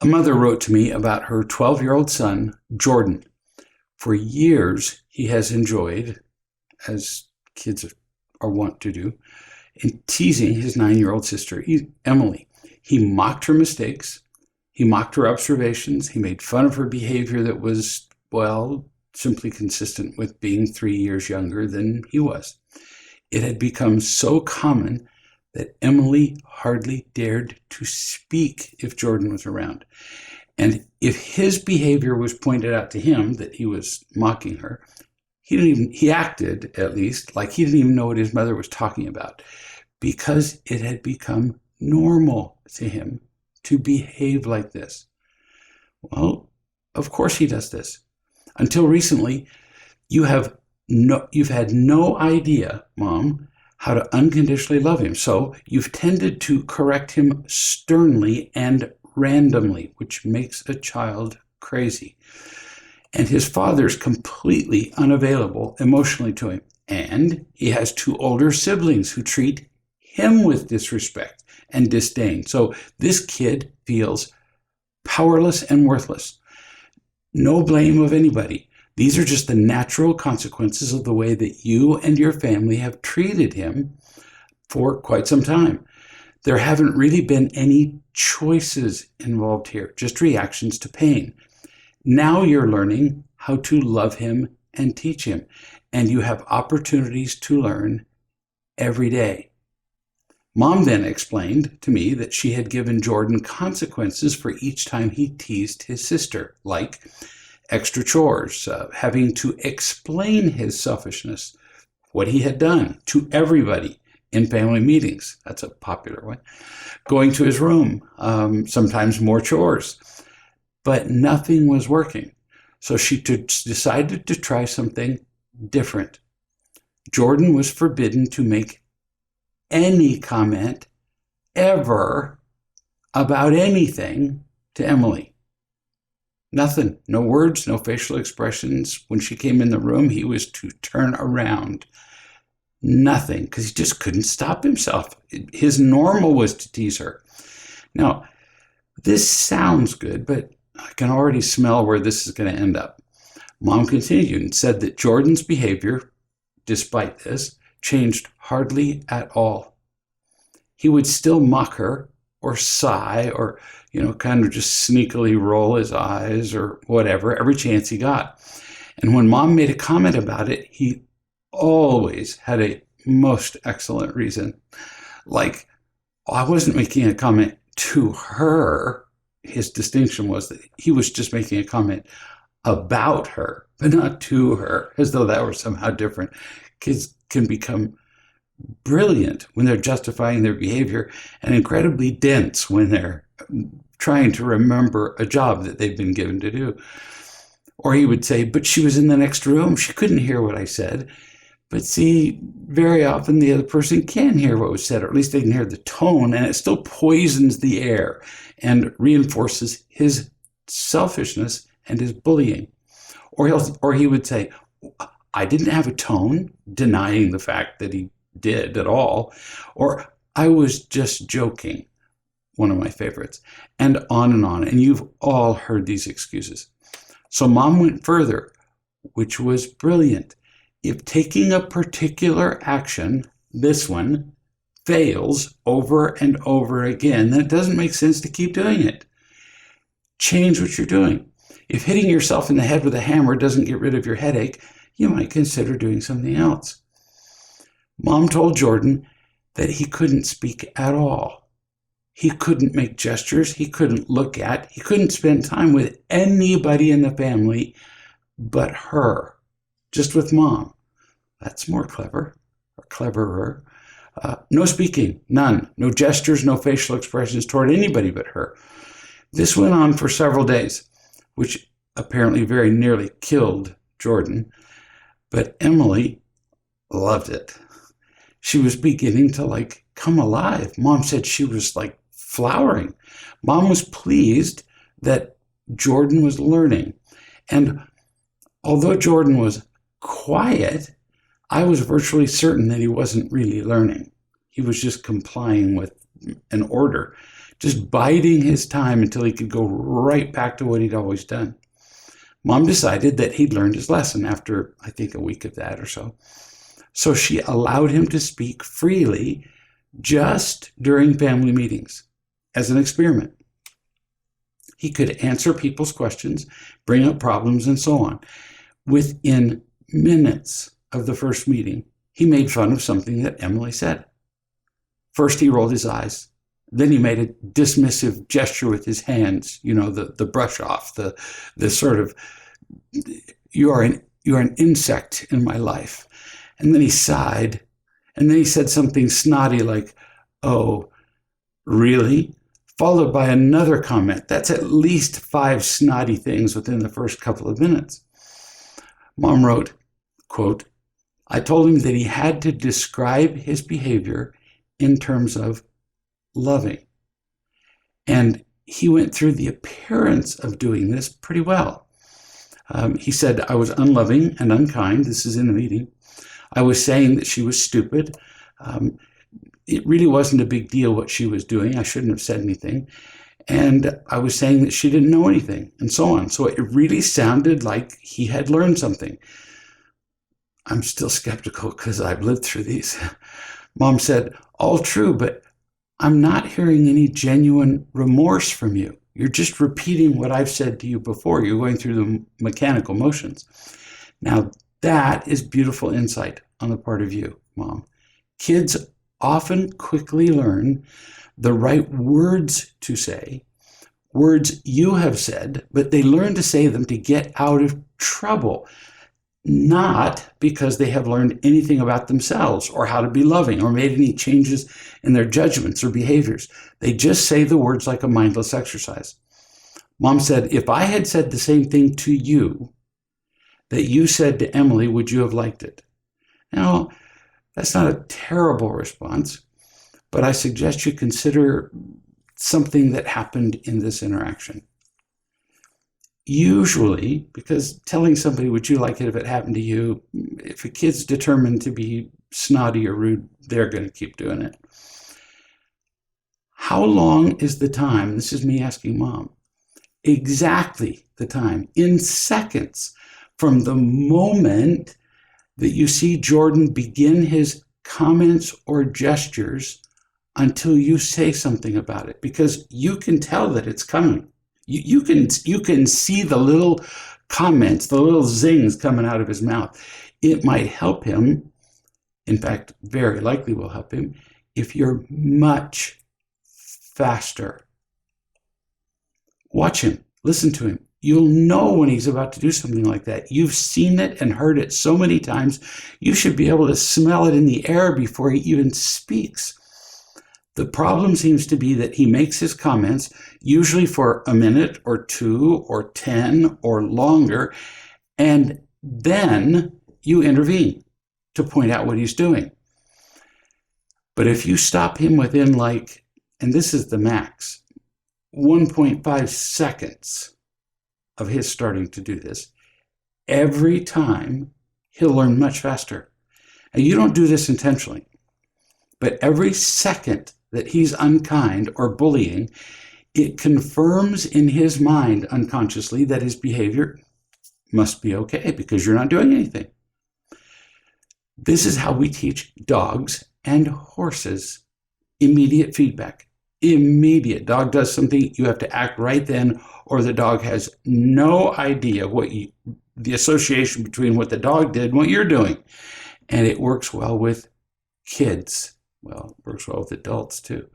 A mother wrote to me about her 12-year-old son, Jordan. For years, he has enjoyed, as kids are wont to do, in teasing his 9-year-old sister, Emily. He mocked her mistakes. He mocked her observations. He made fun of her behavior that was, well, simply consistent with being 3 years younger than he was. It had become so common that Emily hardly dared to speak if Jordan was around. And if his behavior was pointed out to him that he was mocking her, he acted, at least, like he didn't even know what his mother was talking about, because it had become normal to him to behave like this. Well, of course he does this. Until recently, you've had no idea, Mom, how to unconditionally love him. So you've tended to correct him sternly and randomly, which makes a child crazy. And his father's completely unavailable emotionally to him. And he has 2 older siblings who treat him with disrespect and disdain. So this kid feels powerless and worthless. No blame of anybody. These are just the natural consequences of the way that you and your family have treated him for quite some time. There haven't really been any choices involved here, just reactions to pain. Now you're learning how to love him and teach him, and you have opportunities to learn every day. Mom then explained to me that she had given Jordan consequences for each time he teased his sister, like extra chores, having to explain his selfishness, what he had done to everybody in family meetings. That's a popular one. Going to his room, sometimes more chores. But nothing was working. So she decided to try something different. Jordan was forbidden to make any comment ever about anything to Emily. Nothing, no words, no facial expressions. When she came in the room, he was to turn around. Nothing, because he just couldn't stop himself. His normal was to tease her. Now, this sounds good, but I can already smell where this is going to end up. Mom continued and said that Jordan's behavior, despite this, changed hardly at all. He would still mock her or sigh or, kind of just sneakily roll his eyes or whatever every chance he got. And when Mom made a comment about it, he always had a most excellent reason. Like, I wasn't making a comment to her. His distinction was that he was just making a comment about her, but not to her, as though that were somehow different. Kids can become brilliant when they're justifying their behavior and incredibly dense when they're trying to remember a job that they've been given to do. Or he would say, but she was in the next room. She couldn't hear what I said. But see, very often the other person can hear what was said, or at least they can hear the tone, and it still poisons the air and reinforces his selfishness and his bullying. Or he would say, I didn't have a tone, denying the fact that he did at all, or I was just joking, one of my favorites, and on and on. And you've all heard these excuses. So Mom went further, which was brilliant. If taking a particular action, this one, fails over and over again, then it doesn't make sense to keep doing it. Change what you're doing. If hitting yourself in the head with a hammer doesn't get rid of your headache, you might consider doing something else. Mom told Jordan that he couldn't speak at all. He couldn't make gestures. He couldn't look at. He couldn't spend time with anybody in the family but her. Just with Mom. That's more clever, or cleverer. No speaking, none. No gestures, no facial expressions toward anybody but her. This went on for several days, which apparently very nearly killed Jordan. But Emily loved it. She was beginning to come alive. Mom said she was flowering. Mom was pleased that Jordan was learning. And although Jordan was quiet, I was virtually certain that he wasn't really learning. He was just complying with an order. just biding his time until he could go right back to what he'd always done. Mom decided that he'd learned his lesson after, I think, a week of that or so. So she allowed him to speak freely just during family meetings as an experiment. He could answer people's questions, bring up problems, and so on. Within minutes of the first meeting, he made fun of something that Emily said. First, he rolled his eyes. Then he made a dismissive gesture with his hands, the brush off, the sort of, you are an insect in my life. And then he sighed, and then he said something snotty like, "Oh, really?" Followed by another comment. That's at least 5 snotty things within the first couple of minutes. Mom wrote, quote, "I told him that he had to describe his behavior in terms of loving. And he went through the appearance of doing this pretty well. He said, I was unloving and unkind." This is in the meeting. "I was saying that she was stupid. It really wasn't a big deal what she was doing. I shouldn't have said anything. And I was saying that she didn't know anything," and so on. So it really sounded like he had learned something. I'm still skeptical because I've lived through these. Mom said, "All true, but I'm not hearing any genuine remorse from you. You're just repeating what I've said to you before. You're going through the mechanical motions." Now, that is beautiful insight on the part of you, Mom. Kids often quickly learn the right words to say, words you have said, but they learn to say them to get out of trouble, not because they have learned anything about themselves or how to be loving or made any changes in their judgments or behaviors. They just say the words like a mindless exercise. Mom said, "If I had said the same thing to you that you said to Emily, would you have liked it?" Now, that's not a terrible response, but I suggest you consider something that happened in this interaction. Usually, because telling somebody, would you like it if it happened to you, if a kid's determined to be snotty or rude, they're going to keep doing it. How long is the time? This is me asking Mom. Exactly the time, in seconds, from the moment that you see Jordan begin his comments or gestures until you say something about it, because you can tell that it's coming. You can see the little comments, the little zings coming out of his mouth. It might help him, in fact, very likely will help him, if you're much faster. Watch him, listen to him. You'll know when he's about to do something like that. You've seen it and heard it so many times, you should be able to smell it in the air before he even speaks. The problem seems to be that he makes his comments usually for a minute or 2 or 10 or longer, and then you intervene to point out what he's doing. But if you stop him within and this is the max, 1.5 seconds of his starting to do this, every time he'll learn much faster. And you don't do this intentionally, but every second that he's unkind or bullying, it confirms in his mind unconsciously that his behavior must be okay because you're not doing anything. This is how we teach dogs and horses immediate feedback. Immediate. Dog does something, you have to act right then, or the dog has no idea the association between what the dog did and what you're doing. And it works well with kids. Well, it works well with adults too.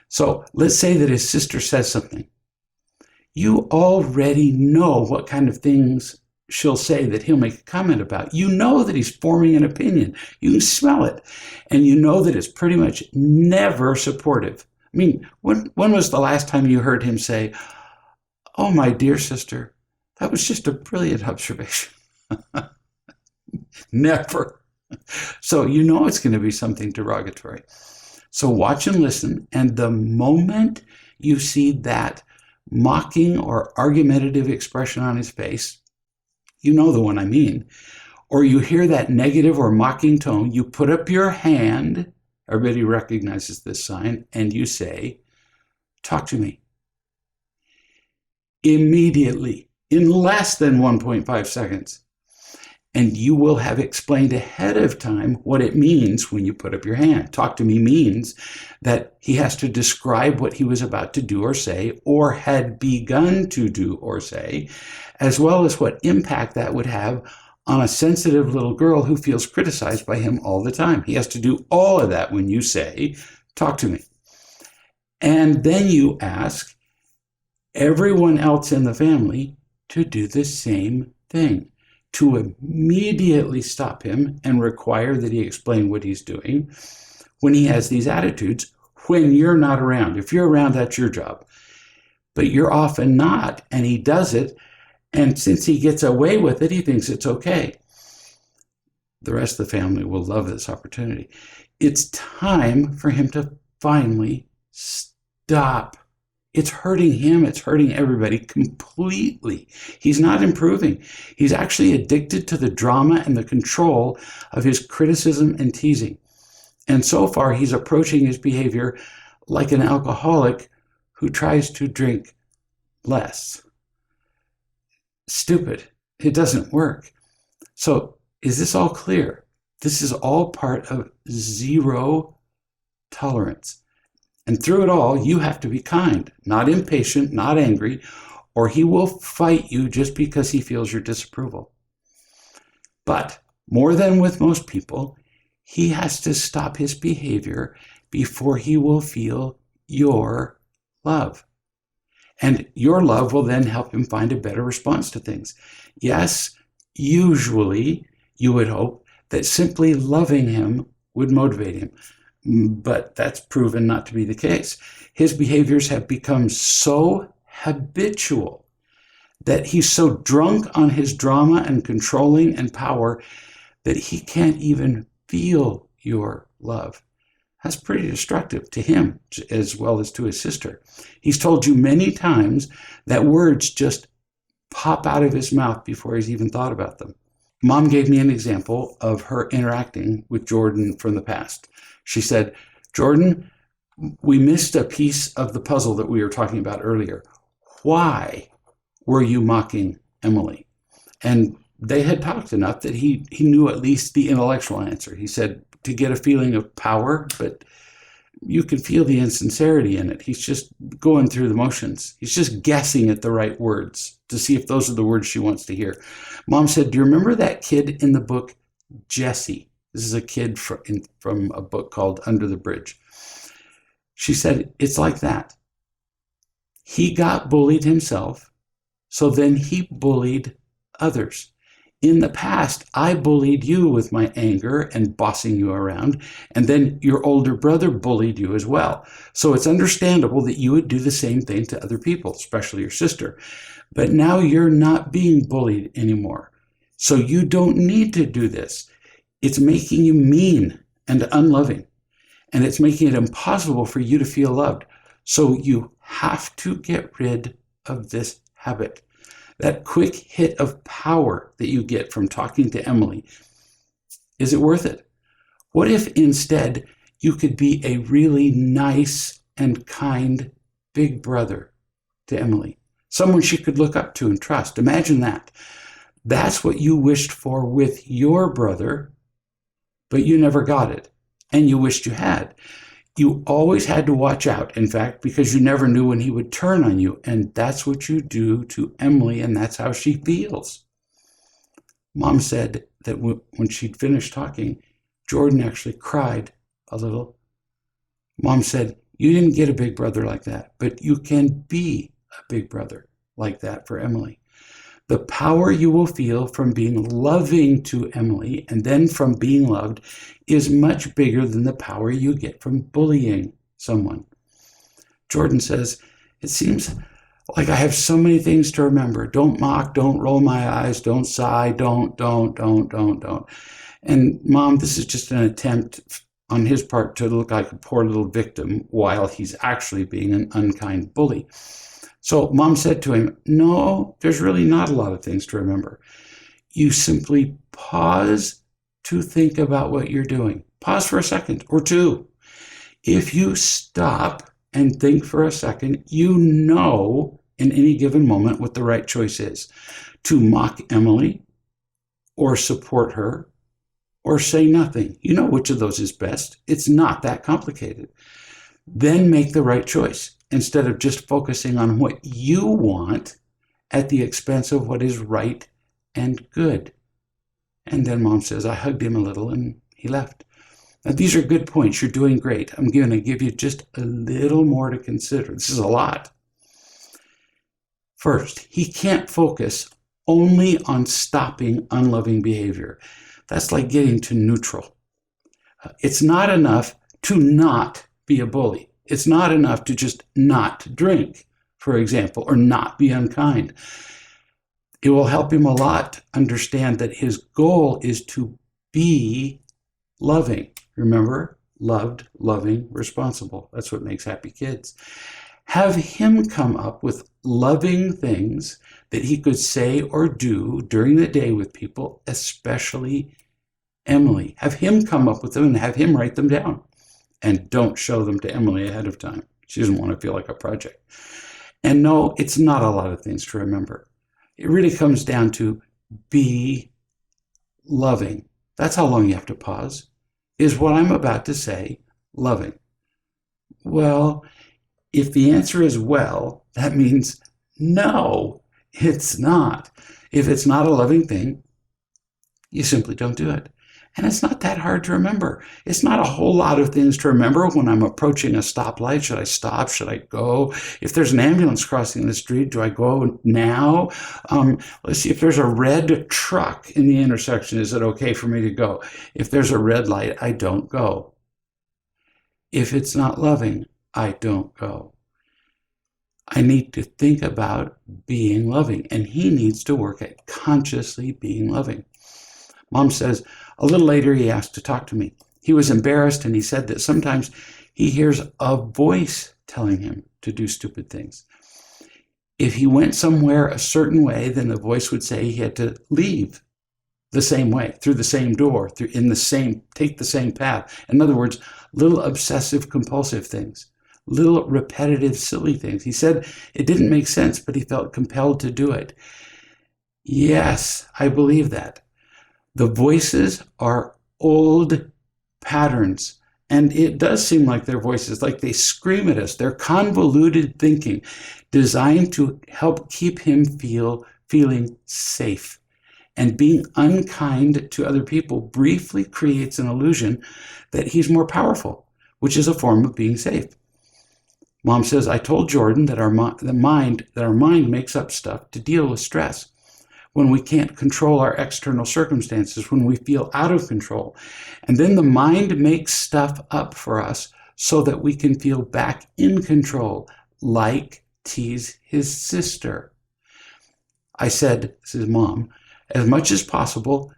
So let's say that his sister says something. You already know what kind of things she'll say that he'll make a comment about. You know that he's forming an opinion. You can smell it. And you know that it's pretty much never supportive. I mean, when was the last time you heard him say, "Oh, my dear sister, that was just a brilliant observation"? Never. So you know it's going to be something derogatory. So watch and listen, and the moment you see that mocking or argumentative expression on his face, you know the one I mean, or you hear that negative or mocking tone, you put up your hand, everybody recognizes this sign, and you say, Talk to me. Immediately, in less than 1.5 seconds. And you will have explained ahead of time what it means when you put up your hand. Talk to me means that he has to describe what he was about to do or say, or had begun to do or say, as well as what impact that would have on a sensitive little girl who feels criticized by him all the time. He has to do all of that when you say, talk to me. And then you ask everyone else in the family to do the same thing, to immediately stop him and require that he explain what he's doing when he has these attitudes, when you're not around. If you're around, that's your job. But you're often not, and he does it, and since he gets away with it, he thinks it's okay. The rest of the family will love this opportunity. It's time for him to finally stop. It's hurting him. It's hurting everybody completely. He's not improving. He's actually addicted to the drama and the control of his criticism and teasing. And so far, he's approaching his behavior like an alcoholic who tries to drink less. Stupid. It doesn't work. So is this all clear? This is all part of zero tolerance. And through it all, you have to be kind, not impatient, not angry, or he will fight you just because he feels your disapproval. But more than with most people, he has to stop his behavior before he will feel your love. And your love will then help him find a better response to things. Yes, usually you would hope that simply loving him would motivate him. But that's proven not to be the case. His behaviors have become so habitual that he's so drunk on his drama and controlling and power that he can't even feel your love. That's pretty destructive to him as well as to his sister. He's told you many times that words just pop out of his mouth before he's even thought about them. Mom gave me an example of her interacting with Jordan from the past. She said, Jordan, we missed a piece of the puzzle that we were talking about earlier. Why were you mocking Emily? And they had talked enough that he knew at least the intellectual answer. He said, to get a feeling of power, but you can feel the insincerity in it. He's just going through the motions. He's just guessing at the right words to see if those are the words she wants to hear. Mom said, do you remember that kid in the book, Jesse? This is a kid from a book called Under the Bridge. She said, it's like that. He got bullied himself, so then he bullied others. In the past, I bullied you with my anger and bossing you around, and then your older brother bullied you as well. So it's understandable that you would do the same thing to other people, especially your sister. But now you're not being bullied anymore. So you don't need to do this. It's making you mean and unloving, and it's making it impossible for you to feel loved. So you have to get rid of this habit. That quick hit of power that you get from talking to Emily, is it worth it? What if instead you could be a really nice and kind big brother to Emily? Someone she could look up to and trust. Imagine that. That's what you wished for with your brother, but you never got it, and you wished you had. You always had to watch out, in fact, because you never knew when he would turn on you. And that's what you do to Emily, and that's how she feels. Mom said that when she'd finished talking, Jordan actually cried a little. Mom said, you didn't get a big brother like that, but you can be a big brother like that for Emily. The power you will feel from being loving to Emily and then from being loved is much bigger than the power you get from bullying someone. Jordan says, it seems like I have so many things to remember. Don't mock, don't roll my eyes, don't sigh, don't. And Mom, this is just an attempt on his part to look like a poor little victim while he's actually being an unkind bully. So Mom said to him, no, there's really not a lot of things to remember. You simply pause to think about what you're doing. Pause for a second or two. If you stop, and think for a second, you know in any given moment what the right choice is. To mock Emily, or support her, or say nothing. You know which of those is best. It's not that complicated. Then make the right choice instead of just focusing on what you want at the expense of what is right and good. And then Mom says, I hugged him a little and he left. Now, these are good points. You're doing great. I'm going to give you just a little more to consider. This is a lot. First, he can't focus only on stopping unloving behavior. That's like getting to neutral. It's not enough to not be a bully. It's not enough to just not drink, for example, or not be unkind. It will help him a lot understand that his goal is to be loving. Remember, loved, loving, responsible. That's what makes happy kids. Have him come up with loving things that he could say or do during the day with people, especially Emily. Have him come up with them and have him write them down. And don't show them to Emily ahead of time. She doesn't want to feel like a project. And no, it's not a lot of things to remember. It really comes down to be loving. That's how long you have to pause. Is what I'm about to say loving? Well, if the answer is well, that means no, it's not. If it's not a loving thing, you simply don't do it. And it's not that hard to remember. It's not a whole lot of things to remember when I'm approaching a stoplight. Should I stop? Should I go? If there's an ambulance crossing the street, do I go now? Let's see, if there's a red truck in the intersection, is it okay for me to go? If there's a red light, I don't go. If it's not loving, I don't go. I need to think about being loving, and he needs to work at consciously being loving. Mom says, a little later he asked to talk to me. He was embarrassed, and he said that sometimes he hears a voice telling him to do stupid things. If he went somewhere a certain way, then the voice would say he had to leave the same way, through the same door, take the same path. In other words, little obsessive compulsive things, little repetitive silly things. He said it didn't make sense, but he felt compelled to do it. Yes, I believe that. The voices are old patterns, and it does seem like they're voices, like they scream at us. They're convoluted thinking designed to help keep him feeling safe. And being unkind to other people briefly creates an illusion that he's more powerful, which is a form of being safe. Mom says, I told Jordan that our mind makes up stuff to deal with stress. When we can't control our external circumstances, when we feel out of control. And then the mind makes stuff up for us so that we can feel back in control, like tease his sister. I said, this is Mom, as much as possible,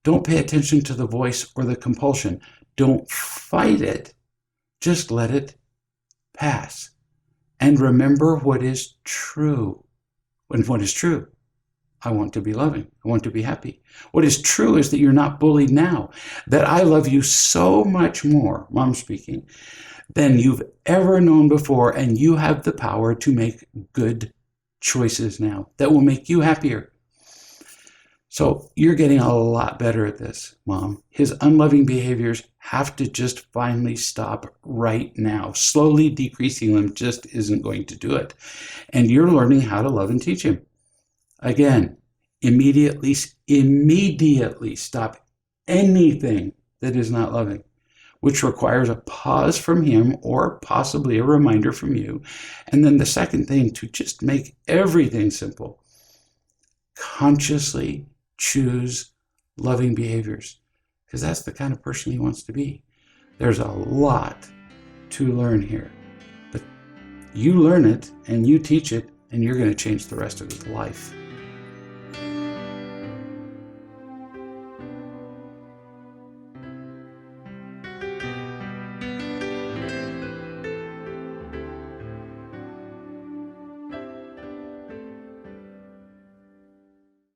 don't pay attention to the voice or the compulsion. Don't fight it. Just let it pass. And remember what is true. And what is true? I want to be loving. I want to be happy. What is true is that you're not bullied now, that I love you so much more, Mom speaking, than you've ever known before, and you have the power to make good choices now that will make you happier. So you're getting a lot better at this, Mom. His unloving behaviors have to just finally stop right now. Slowly decreasing them just isn't going to do it. And you're learning how to love and teach him. Again, immediately stop anything that is not loving, which requires a pause from him or possibly a reminder from you. And then the second thing, to just make everything simple. Consciously choose loving behaviors, because that's the kind of person he wants to be. There's a lot to learn here, but you learn it and you teach it, and you're going to change the rest of his life.